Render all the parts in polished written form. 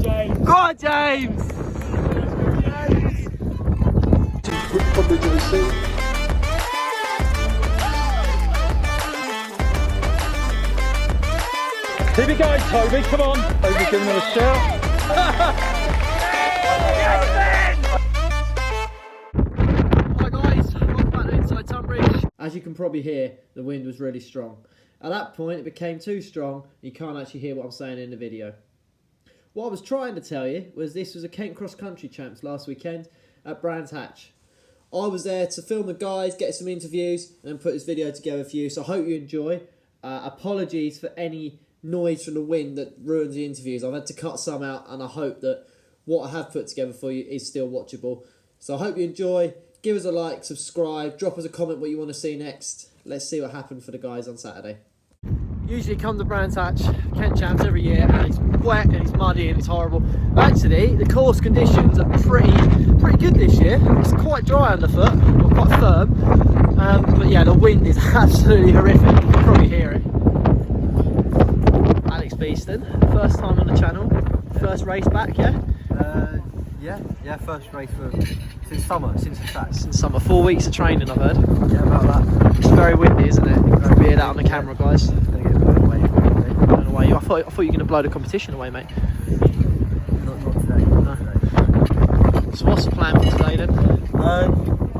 James. Go on, James! Probably going to see. Here we go, Toby, come on. Toby giving him a shout. Hi guys, welcome back to Inside Tunbridge. As you can probably hear, the wind was really strong. At that point, it became too strong, you can't actually hear what I'm saying in the video. What I was trying to tell you was this was a Kent Cross Country Champs last weekend at Brands Hatch. I was there to film the guys, get some interviews, and put this video together for you, so I hope you enjoy. Apologies for any noise from the wind that ruins the interviews. I've had to cut some out, and I hope that what I have put together for you is still watchable. So I hope you enjoy. Give us a like, subscribe, drop us a comment what you want to see next. Let's see what happened for the guys on Saturday. Usually come to Brands Hatch, Kent Champs every year, and it's wet and it's muddy and it's horrible. Actually, the course conditions are pretty good this year. It's quite dry underfoot, or quite firm. But yeah, the wind is absolutely horrific. You can probably hear it. Alex Beeston, first time on the channel, first race back, yeah? Yeah, first race since summer, since the track. Since summer, 4 weeks of training I've heard. Yeah, about that. It's very windy, isn't it? You can hear that on the camera, guys. Gonna get blown away. Blown away. I thought you were going to blow the competition away, mate. Not today. Not today. So what's the plan for today then? I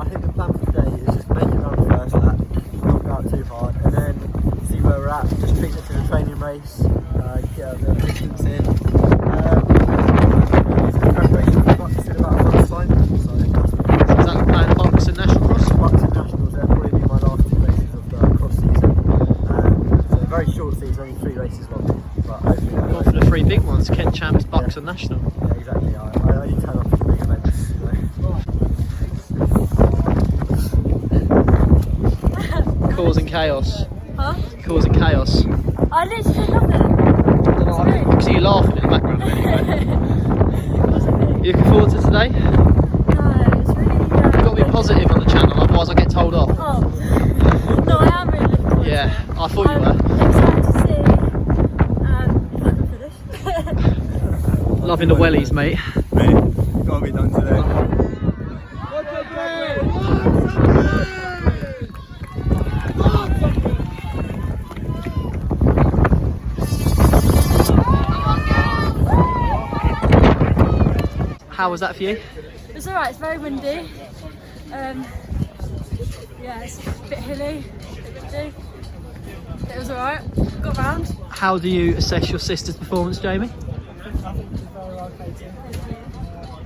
think the plan for today is just make it around the first lap, not go out too hard, and then see where we're at. Just treat it as a training race, get a bit of distance in. Preparation for Bucks in about a month's time. So Is that the plan, Bucks and National Cross? Bucks and Nationals, they'll probably be my last 2 races of the cross season. So a very short season, only 3 races long. But hopefully Go for the 3 big ones, Kent Champs, Bucks and National. yeah, exactly. I only turn up for big events. So. Causing chaos. Huh? Causing chaos. I literally did nothing. I can see you laughing in the background. You looking forward to today? No, it's really. You've got to be positive on the channel, otherwise I get told off. Oh. No, I am really looking forward Yeah, to it. I thought you I'm were. excited to see if I can finish. Loving the wellies, mate. Mate, gotta be done today. How was that for you? It's alright, it's very windy. Yeah, it's a bit hilly, a bit windy. It was alright, got round. How do you assess your sister's performance, Jamie? I think it was very well painted.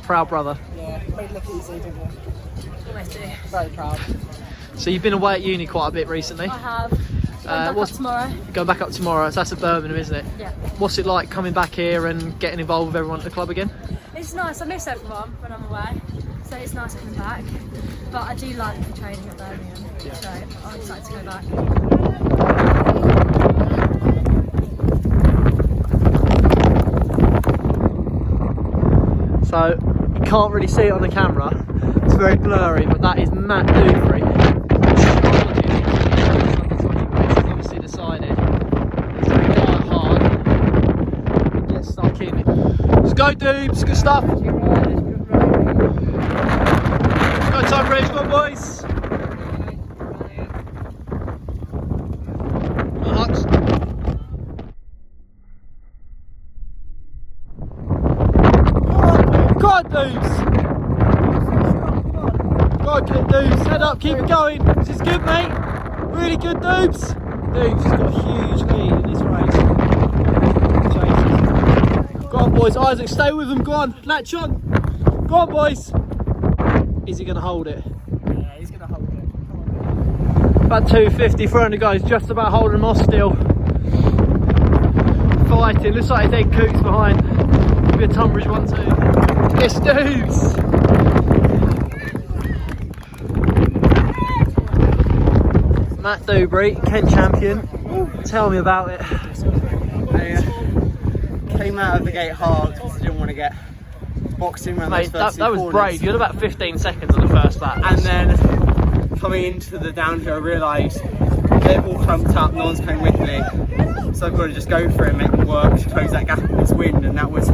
Proud brother. Yeah, made it look easy, didn't it? Always do. Very proud. So you've been away at uni quite a bit recently. I have. Going back up what's- tomorrow. Going back up tomorrow, so that's at Birmingham, isn't it? Yeah. What's it like coming back here and getting involved with everyone at the club again? It's nice, I miss everyone when I'm away, so it's nice coming back. But I do like the training at Birmingham, so I'm excited to go back. So you can't really see it on the camera, it's very blurry, but that is Matt Dewberry. It's obviously decided he's going to go hard and get stuck in. Let's go, Doobs, good stuff. Let's go, Tunbridge, go on, boys. Come on, Hux. Go on, Doobs. Go on, Doobs. Head up, keep it going. This is good, mate. Really good, Doobs. Doobs has got a huge lead in this race. Chases. Go on, boys. Isaac, stay with them. Go on. Latch on. Go on, boys. Is he going to hold it? Yeah, he's going to hold it. About 250. 300 guys just about holding them off still. Fighting. Looks like his egg coots behind. Maybe a Tunbridge 1-2. Yes, Doobs. Matt Dewberry, Kent champion. Tell me about it. I came out of the gate hard because I didn't want to get boxed in around Mate, those first that was corners. brave. You had about 15 seconds on the first lap. And then coming into the downhill, I realised they're all clumped up, no one's coming with me. So I've got to just go for it and make them work to close that gap in this wind, and that was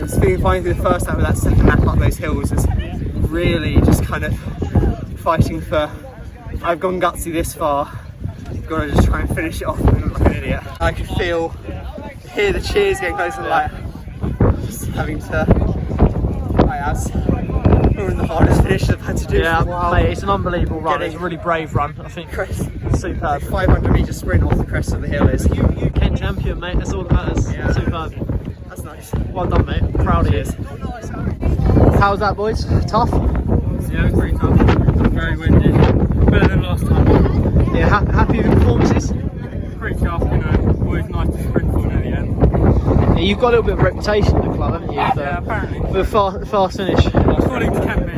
Just feeling fine through the first lap, but that second lap up those hills is really just kind of fighting for. I've gone gutsy this far. I've got to just try and finish it off and look like an idiot. I could hear the cheers getting closer, like just having to. That's probably the hardest finish I've had to do. Yeah, for a while. mate, it's an unbelievable run. It's a really brave run. I think superb. 500 metre sprint off the crest of the hill is. Kent champion, mate. That's all that matters. Yeah. Superb. That's nice. Well done, mate. Proud of you. How's that, boys? Tough? Yeah, pretty tough. Very windy. Better than last time. Yeah, happy with your performances? Pretty tough, you know. Always nice to sprint for at the end. Yeah, you've got a little bit of reputation in the club, haven't you? Yeah, apparently. For a fast finish. According to Kent.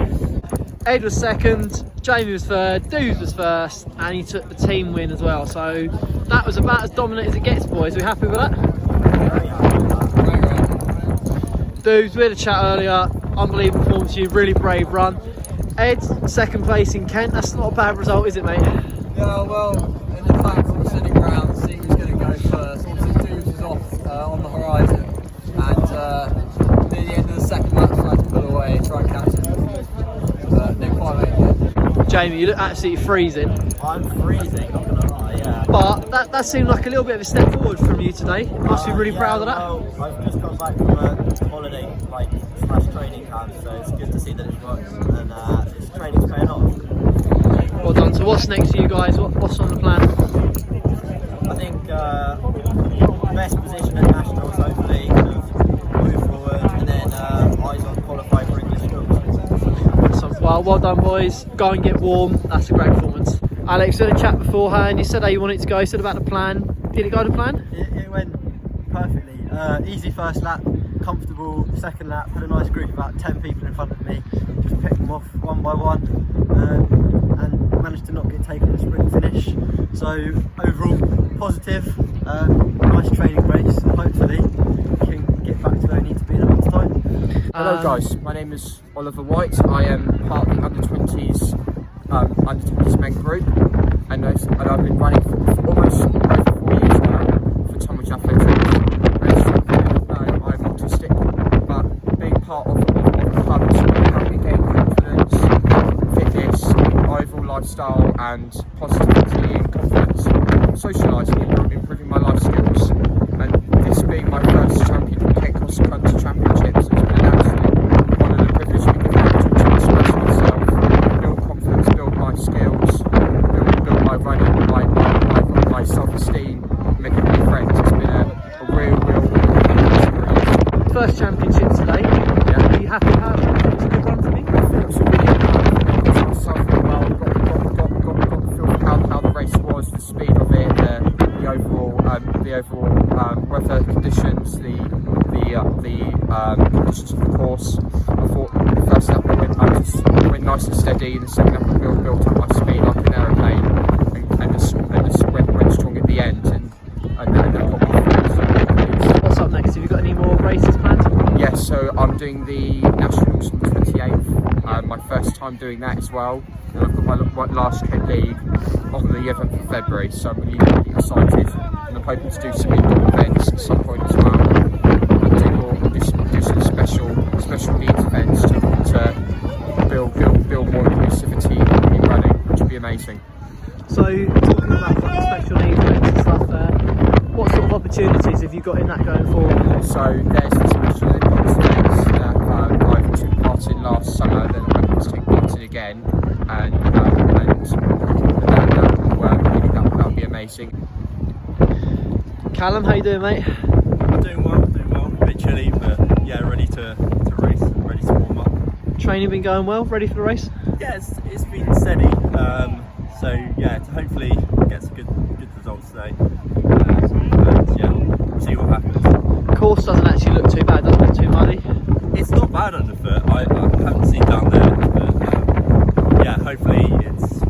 Ed was second, Jamie was third, Dudes was first, and he took the team win as well. So that was about as dominant as it gets, boys. Are we happy with that? Dudes, we had a chat earlier. Unbelievable performance, you really brave run. Ed, second place in Kent. That's not a bad result, is it, mate? Yeah, well, in the fact I'm sitting around seeing who's going to go first. Obviously, Dudes is off on the horizon, and near the end of the second lap, I had to pull away and try and catch him. But didn't quite make it. Jamie, you look absolutely freezing. I'm freezing, not gonna lie, yeah. But that seemed like a little bit of a step forward from you today. You must be really proud of that. Well, I've just come back from a holiday, / training camp, so it's good to see that it works, and this training's paying off. Well done. So what's next for you guys? What's on the plan? I think best position at nationals, hopefully, kind of move forward, and then eyes on qualify for English schools. Well done, boys. Go and get warm. That's a great performance. Alex, we had a chat beforehand. You said how you wanted to go. You said about the plan. Did it go to plan? It went perfectly. Easy first lap, comfortable second lap. Had a nice group, about 10 people in front of me. Just picked them off one by one, and managed to not get taken in the sprint finish. So overall, positive. Nice training race. Hopefully, we can get back to where we need to be in a month's time. Hello guys, my name is Oliver White. I am part of the under-20s men group, and I've been running for almost over 4 years now for Tonbridge Athletics. I'm autistic, but being part of the club has helped me gain confidence, fitness, overall lifestyle, and positivity and confidence, socialising, improving my life skills. And this being my first champion Kent Cross Country Championships, it's been an absolute honour and privilege to be given the opportunity to express myself, build confidence, build my skills, build my running, my self-esteem, making new friends. It's been a real experience. First championship today. Yeah. Are you happy about it? It was a good run for me. I think it was a really good run. Myself really well. Got the feel for how the race was, the speed of it, the overall weather conditions, the conditions of the course. I thought the first lap I went nice and steady. The second lap I built up my speed like an aeroplane, and just went strong at the end, and that got me through. What's up next? Have you got any more races planned? Yes, so I'm doing the Nationals on the 28th, my first time doing that as well. And I've got my last Kent League on the 11th of February, so I'm really excited. And I'm hoping to do some indoor events at some point as well. And do some special needs events to build more inclusivity in running, which would be amazing. So talking about like, special needs events and stuff, what sort of opportunities have you got in that going forward? So there's the Special Olympics events that I took part in last summer, then I'm hoping to take part in again, and that'll be amazing. Callum, how you doing, mate? I'm doing well. A bit chilly, but yeah, ready to race, ready to warm up. Training been going well? Ready for the race? Yeah, it's been steady. So yeah, to hopefully get some good results today. And yeah, we'll see what happens. Course doesn't actually look too bad, doesn't it? Too muddy. It's not bad underfoot. I haven't seen down there, but yeah, hopefully it's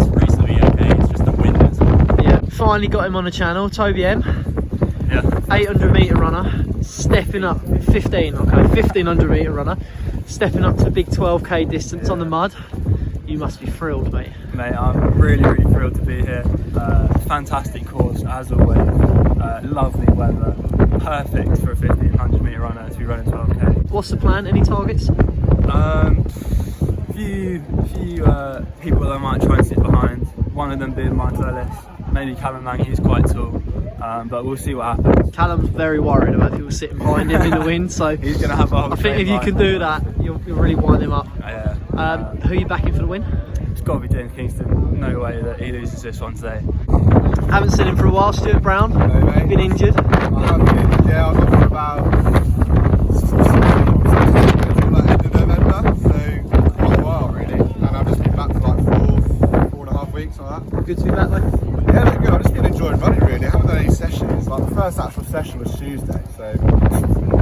reasonably okay. It's just the wind. Yeah, finally got him on the channel. Toby M. Yeah. 800 metre runner, stepping up, 1500 metre runner, stepping up to the big 12k distance on the mud. You must be thrilled, mate. Mate, I'm really thrilled to be here. Fantastic course as always. Lovely weather. Perfect for a 1500 metre runner to be running 12k. What's the plan? Any targets? Few people that I might try and sit behind. One of them being Michael Ellis, maybe Callum Lang, he's quite tall, but we'll see what happens. Callum's very worried about people sitting behind him in the wind, so He's going to have a whole I think if you can do that, you'll really wind him up. Yeah. Who are you backing for the win? It's got to be James Kingston. No way that he loses this one today. Haven't seen him for a while. Stuart Brown, been injured. I have been, yeah, I was off for about end of November, so quite a while really. And I've just been back for like 4.5 weeks like that. Good to be back though. Yeah, they're good. I've just been enjoying running really. I haven't done any sessions. Like the first actual session was Tuesday, so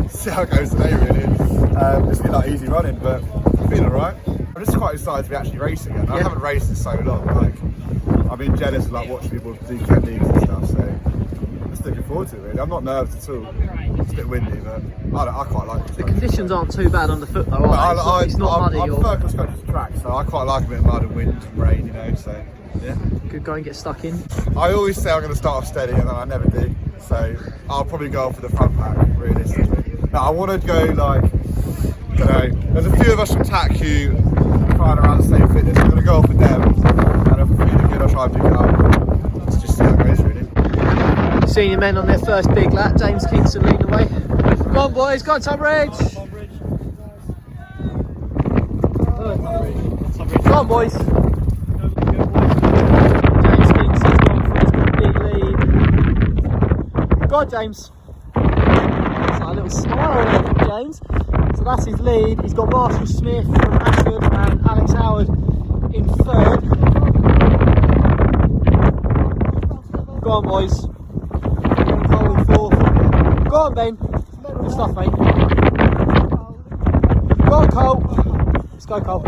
see how it goes today really. It's been like easy running, but I'm feeling alright. I'm just quite excited to be actually racing again. I haven't raced in so long. Like I've been jealous of like watching people do techniques and stuff. So I'm just looking forward to it really. I'm not nervous at all. It's a bit windy, but I quite like it. The conditions aren't too bad on the foot though, are they? It's not muddy. I'm focused on the track, so I quite like a bit of mud and wind and rain, you know. So yeah. Could go and get stuck in. I always say I'm going to start off steady, and then I never do. So I'll probably go for the front pack, realistically. Now I want to go like, I don't know. There's a few of us from TAC who are around the same fitness. I'm going to go off with them, and if I'm feeling good, I'll try and pick it up. Let's just see how it goes, really. Senior men on their first big lap. James Kingston leading the way. Come on, boys. Go on, Tunbridge. Come on, boys. James Kingston's gone for his big lead. Go on, James. So a little smile there from James. So that's his lead. He's got Marshall Smith from Ashford and Alex Howard in third. Go on, boys. Cole in fourth. Go on, Ben. Good stuff, mate. Go on, Cole. Let's go, Cole.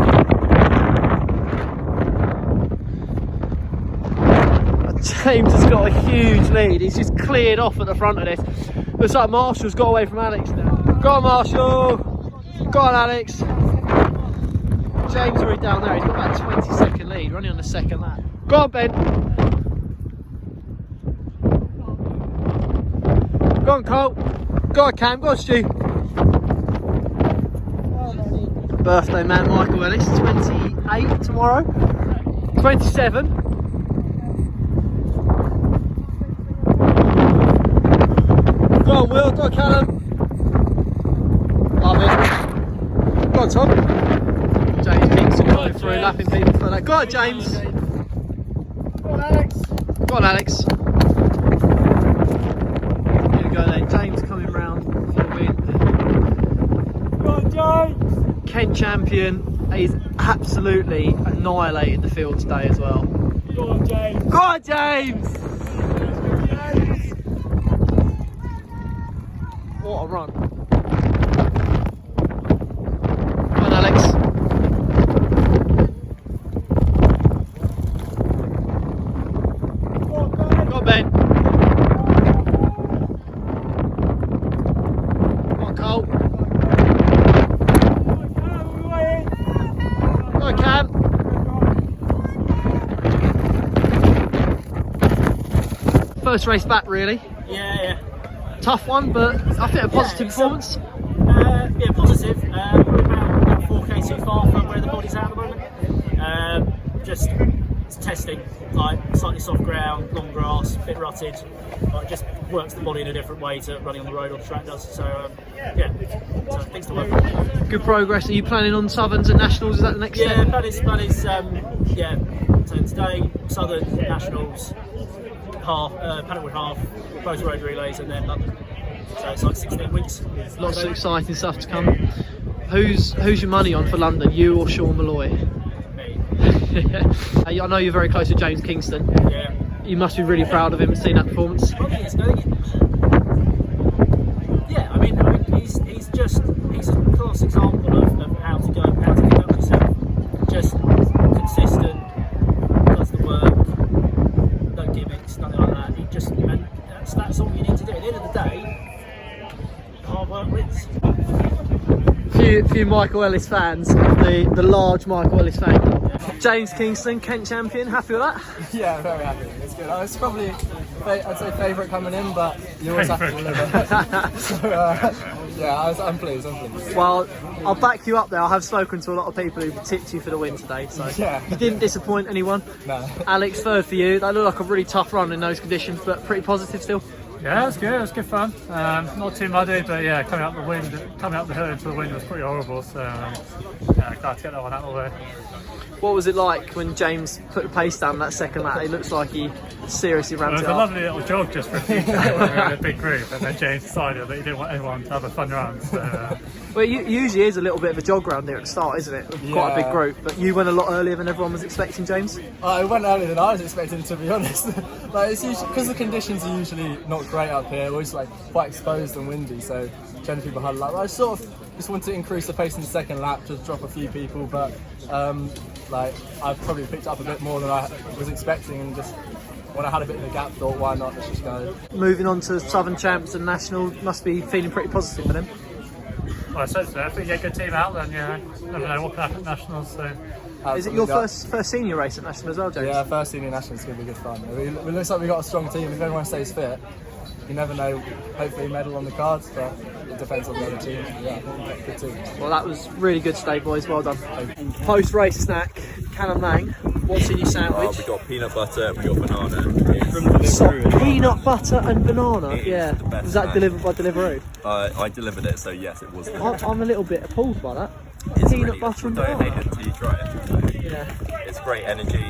James has got a huge lead. He's just cleared off at the front of this. Looks like Marshall's got away from Alex now. Go on, Marshall. Go on, Alex. James already down there. He's got about a 20-second lead. Running on the second lap. Go on, Ben. Go on, Cole. Go on, Cam. Go on, Stu. Birthday man Michael Ellis, 28 tomorrow. 27. Go on, Will. Go on, Callum. Love it. Go on, Tom. James Kingston going through, lapping people for that. Go on, James. Go on, Alex. Go on, Alex. Here we go then. James coming round for the win. Go on, James. Kent champion. He's absolutely annihilated the field today as well. Go on, James. Go on, James. What a run. Come on, Alex. Go on, Ben. Come on, Cole. Go on, Cam. First race back, really. Yeah. Tough one, but I think a positive performance. Yeah, positive. We're about 4k too far from where the body's at the moment. Just it's testing, like slightly soft ground, long grass, a bit rutted. It just works the body in a different way to running on the road or the track does. So yeah, so things to work on. Good progress. Are you planning on Southerns and Nationals? Is that the next step? Yeah, that is yeah. So today, Southern Nationals, Paddockwood half, both road relays, and then London. So it's like 16 weeks. Lots of exciting stuff to come. Who's your money on for London? You or Sean Malloy? Me. I know you're very close to James Kingston. Yeah. You must be really proud of him and seeing that performance. Yeah, I mean he's a class example of how to conduct yourself. Just consistent, does the work, no gimmicks, nothing like that. And that's all you need to do. At the end of the day, hard work wins. Few Michael Ellis fans, the large Michael Ellis fan club. James Kingston, Kent champion, happy with that? Yeah, very happy. It's good. It's probably I'd say favourite coming in, but you always have to deliver. So, yeah, I'm pleased. Well, I'll back you up there. I have spoken to a lot of people who tipped you for the win today, so Yeah. you didn't disappoint anyone. No. Alex, third for you. That looked like a really tough run in those conditions, but pretty positive still. Yeah, it was good. It was good fun. Not too muddy, but yeah, coming up the hill into the wind was pretty horrible. So yeah, glad to get that one out of the way. What was it like when James put the pace down that second lap? It looks like he seriously It ramped was it a up. lovely little jog just for a few minutes when we were in a big group, and then James decided that he didn't want everyone to have a fun run. So, Well, it usually is a little bit of a jog round here at the start, isn't it? With quite a big Yeah. group, but you went a lot earlier than everyone was expecting, James. I went earlier than I was expecting, to be honest. Like, it's usually because the conditions are usually not great up here. We're always like quite exposed and windy, so generally people huddle up. I sort of just wanted to increase the pace in the second lap, just drop a few people, but like I've probably picked up a bit more than I was expecting, and just when I had a bit of a gap, thought why not, let's just go. Moving on to Southern Champs and National, must be feeling pretty positive for them. well, I said so. If we get a good team out, then never know what can happen at Nationals. So Is it your first senior race at National as well, James? Yeah, first senior national is going to be good fun. It looks like we've got a strong team. If everyone stays fit, you never know. Hopefully, a medal on the cards, but it depends on the other team. Yeah, good team. Well, that was really good today, boys. Well done. Post-race snack, Callum Lang. What's in your sandwich? We got peanut butter and we got banana. So, peanut butter and banana. It is Yeah. the best Was that snack. delivered by Deliveroo? I delivered it, so yes, it was. I'm a little bit appalled by that. It's Peanut really butter and good. Don't banana. hate it until you try it. Yeah. It's great energy.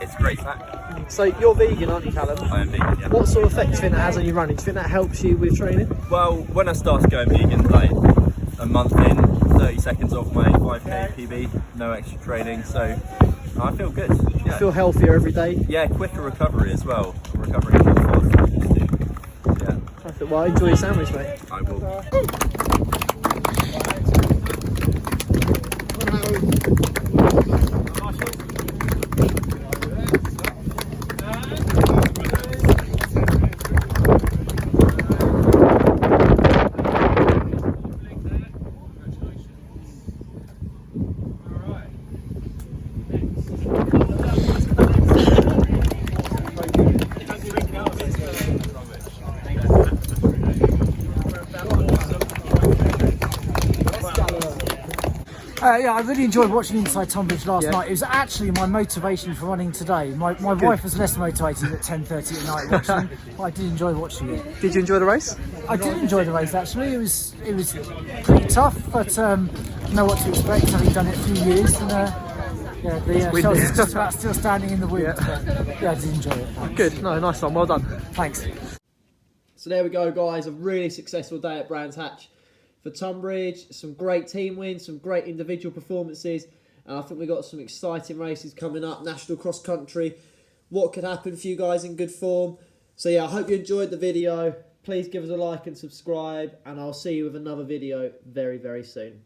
It's a great snack. So you're vegan, aren't you, Callum? I am vegan, yeah. What sort of effect do you think that has on your running? Do you think that helps you with training? Well, when I started going vegan, like a month in, 30 seconds off my 5k PB, no extra training, so I feel good. You Yeah, feel healthier every day? yeah, quicker recovery as well. I'm recovering a lot faster than I used to. Yeah, Perfect. Well, enjoy your sandwich, mate. I will. Yeah, I really enjoyed watching Inside Tonbridge last night. It was actually my motivation for running today. My wife was less motivated at 10:30 at night watching, but I did enjoy watching it. Did you enjoy the race? I did enjoy the race actually. It was pretty tough, but know what to expect having done it a few years. And yeah, the shells is just about still standing in the wind. But, yeah, I did enjoy it. Good. No, nice one. Well done. Thanks. So there we go, guys. A really successful day at Brands Hatch for Tonbridge. Some great team wins, some great individual performances. And I think we've got some exciting races coming up. National Cross Country. What could happen for you guys in good form? So yeah, I hope you enjoyed the video. Please give us a like and subscribe. And I'll see you with another video very, very soon.